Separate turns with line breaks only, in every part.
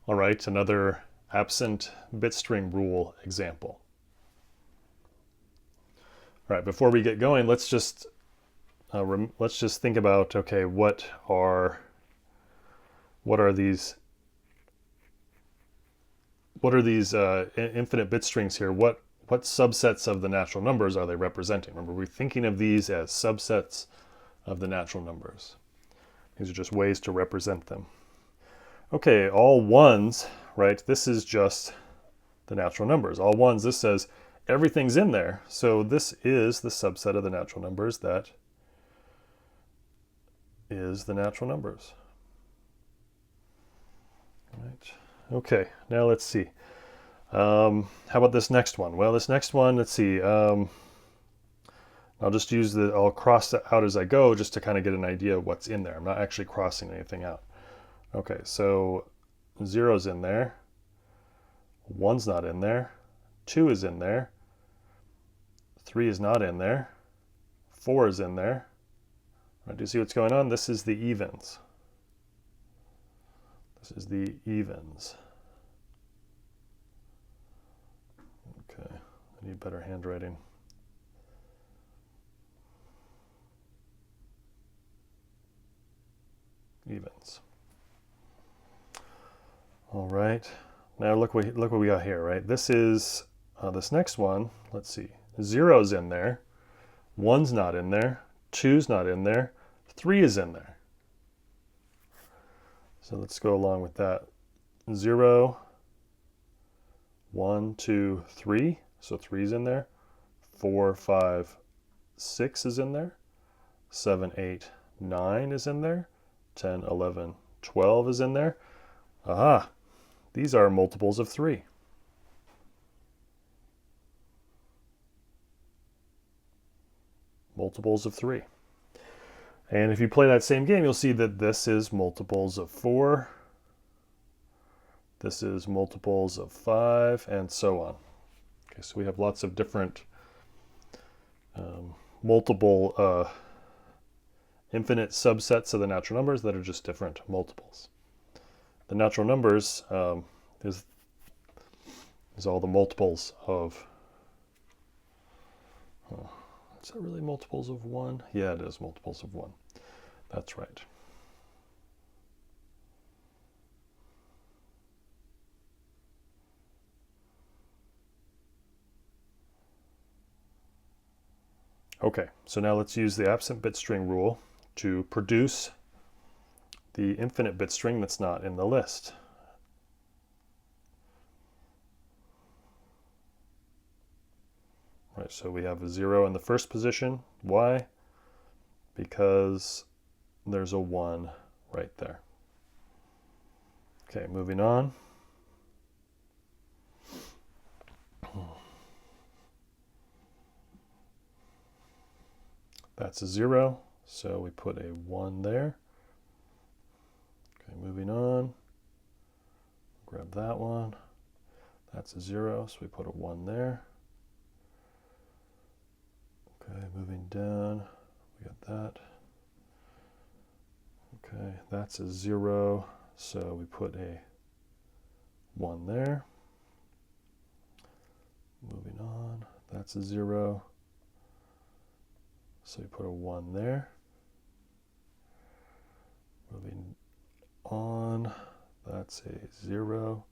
All right, another absent bit string rule example. All right, before we get going, let's just think about, okay, what are these infinite bit strings here? What subsets of the natural numbers are they representing? Remember, we're thinking of these as subsets of the natural numbers. These are just ways to represent them. Okay, all ones, right? This is just the natural numbers. All ones, this says everything's in there. So this is the subset of the natural numbers that is the natural numbers. All right. Okay, now let's see. How about this next one? Well, this next one, let's see. I'll just I'll cross it out as I go just to kind of get an idea of what's in there. I'm not actually crossing anything out. Okay, so 0's in there. 1's not in there. 2 is in there. 3 is not in there. 4 is in there. Right, do you see what's going on? This is the evens. This is the evens. Okay, I need better handwriting. Evens. All right, now look what we got here, right? This is this next one. Let's see, 0's in there, 1's not in there, 2's not in there, 3 is in there. So let's go along with that. 0, 1, 2, 3. So 3 is in there. 4, 5, 6 is in there. 7, 8, 9 is in there. 10, 11, 12 is in there. Aha! These are multiples of 3. Multiples of 3. And if you play that same game, you'll see that this is multiples of 4. This is multiples of 5, and so on. Okay, so we have lots of different multiple infinite subsets of the natural numbers that are just different multiples. The natural numbers is all the multiples of... is that really multiples of 1? Yeah, it is multiples of 1. That's right. Okay, so now let's use the absent bit string rule to produce the infinite bit string that's not in the list. Right, so we have a 0 in the first position. Why? Because there's a 1 right there. Okay, moving on. That's a 0, so we put a 1 there. Okay, moving on. Grab that one. That's a 0, so we put a 1 there. Okay, moving down, we got that. Okay, that's a 0, so we put a 1 there. Moving on, that's a 0, so we put a 1 there. Moving on, that's a 0,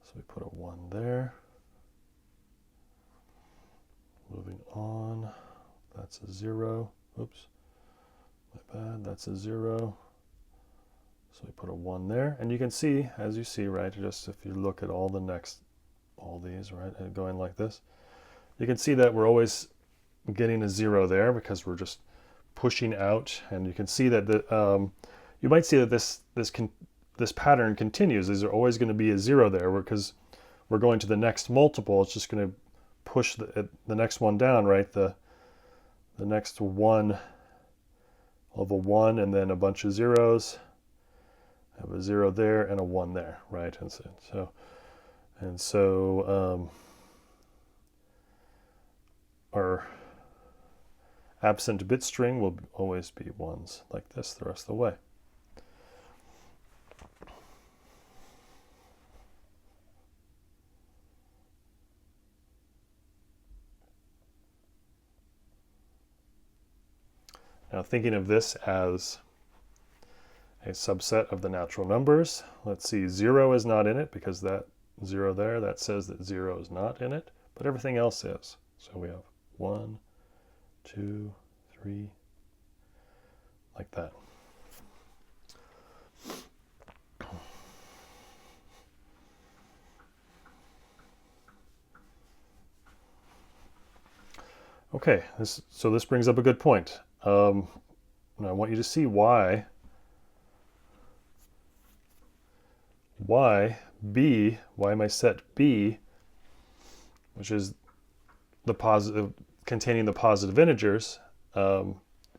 so we put a 1 there. Moving on, that's a 0. Oops, my bad, that's a 0. So we put a 1 there. And you can see, as you see, right, just if you look at all these, right, and going like this, you can see that we're always getting a 0 there because we're just pushing out. And you can see that you might see that this pattern continues. These are always going to be a 0 there because we're going to the next multiple. It's just going to push the next one down, right? The next one of a 1 and then a bunch of zeros. Have a 0 there and a 1 there, right? And so our absent bit string will always be 1s like this the rest of the way. Now thinking of this as a subset of the natural numbers, let's see, 0 is not in it because that 0 there, that says that 0 is not in it, but everything else is. So we have 1, 2, 3, like that. Okay, so this brings up a good point. And I want you to see why B, why my set B, which is the positive, containing the positive integers,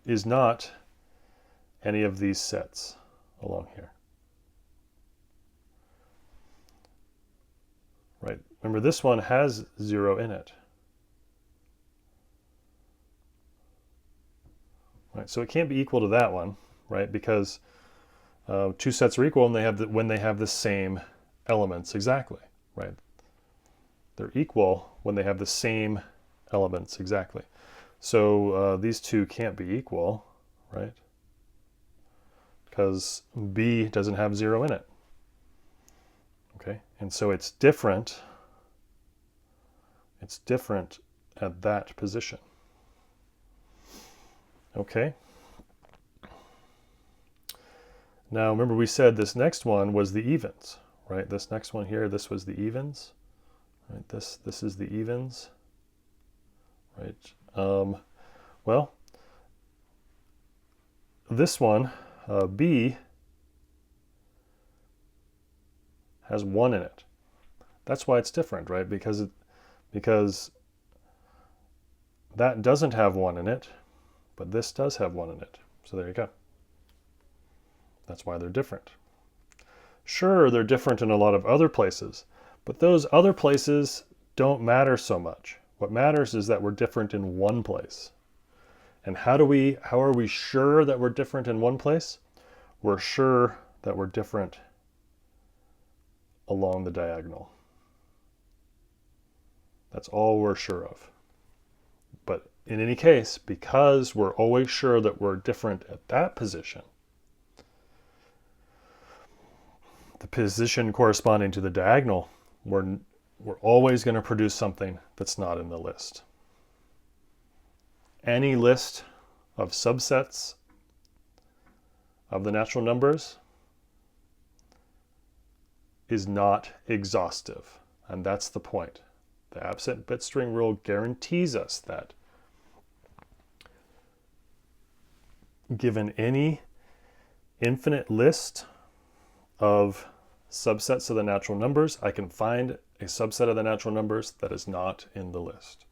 is not any of these sets along here. Right, remember this one has 0 in it. Right, so it can't be equal to that one, right? Because two sets are equal when they have the same elements exactly, right? They're equal when they have the same elements exactly. So these two can't be equal, right? Because B doesn't have 0 in it. Okay, and so it's different. It's different at that position. Okay. Now remember we said this next one was the evens, right? This next one here, this was the evens, right? This is the evens, right? Well, this one, B, has 1 in it. That's why it's different, right? Because that doesn't have 1 in it, but this does have 1 in it. So there you go. That's why they're different. Sure, they're different in a lot of other places, but those other places don't matter so much. What matters is that we're different in one place. And how are we sure that we're different in one place? We're sure that we're different along the diagonal. That's all we're sure of. But in any case, because we're always sure that we're different at that position, the position corresponding to the diagonal, we're always going to produce something that's not in the list. Any list of subsets of the natural numbers is not exhaustive, and that's the point. The absent bit string rule guarantees us that given any infinite list of subsets of the natural numbers, I can find a subset of the natural numbers that is not in the list.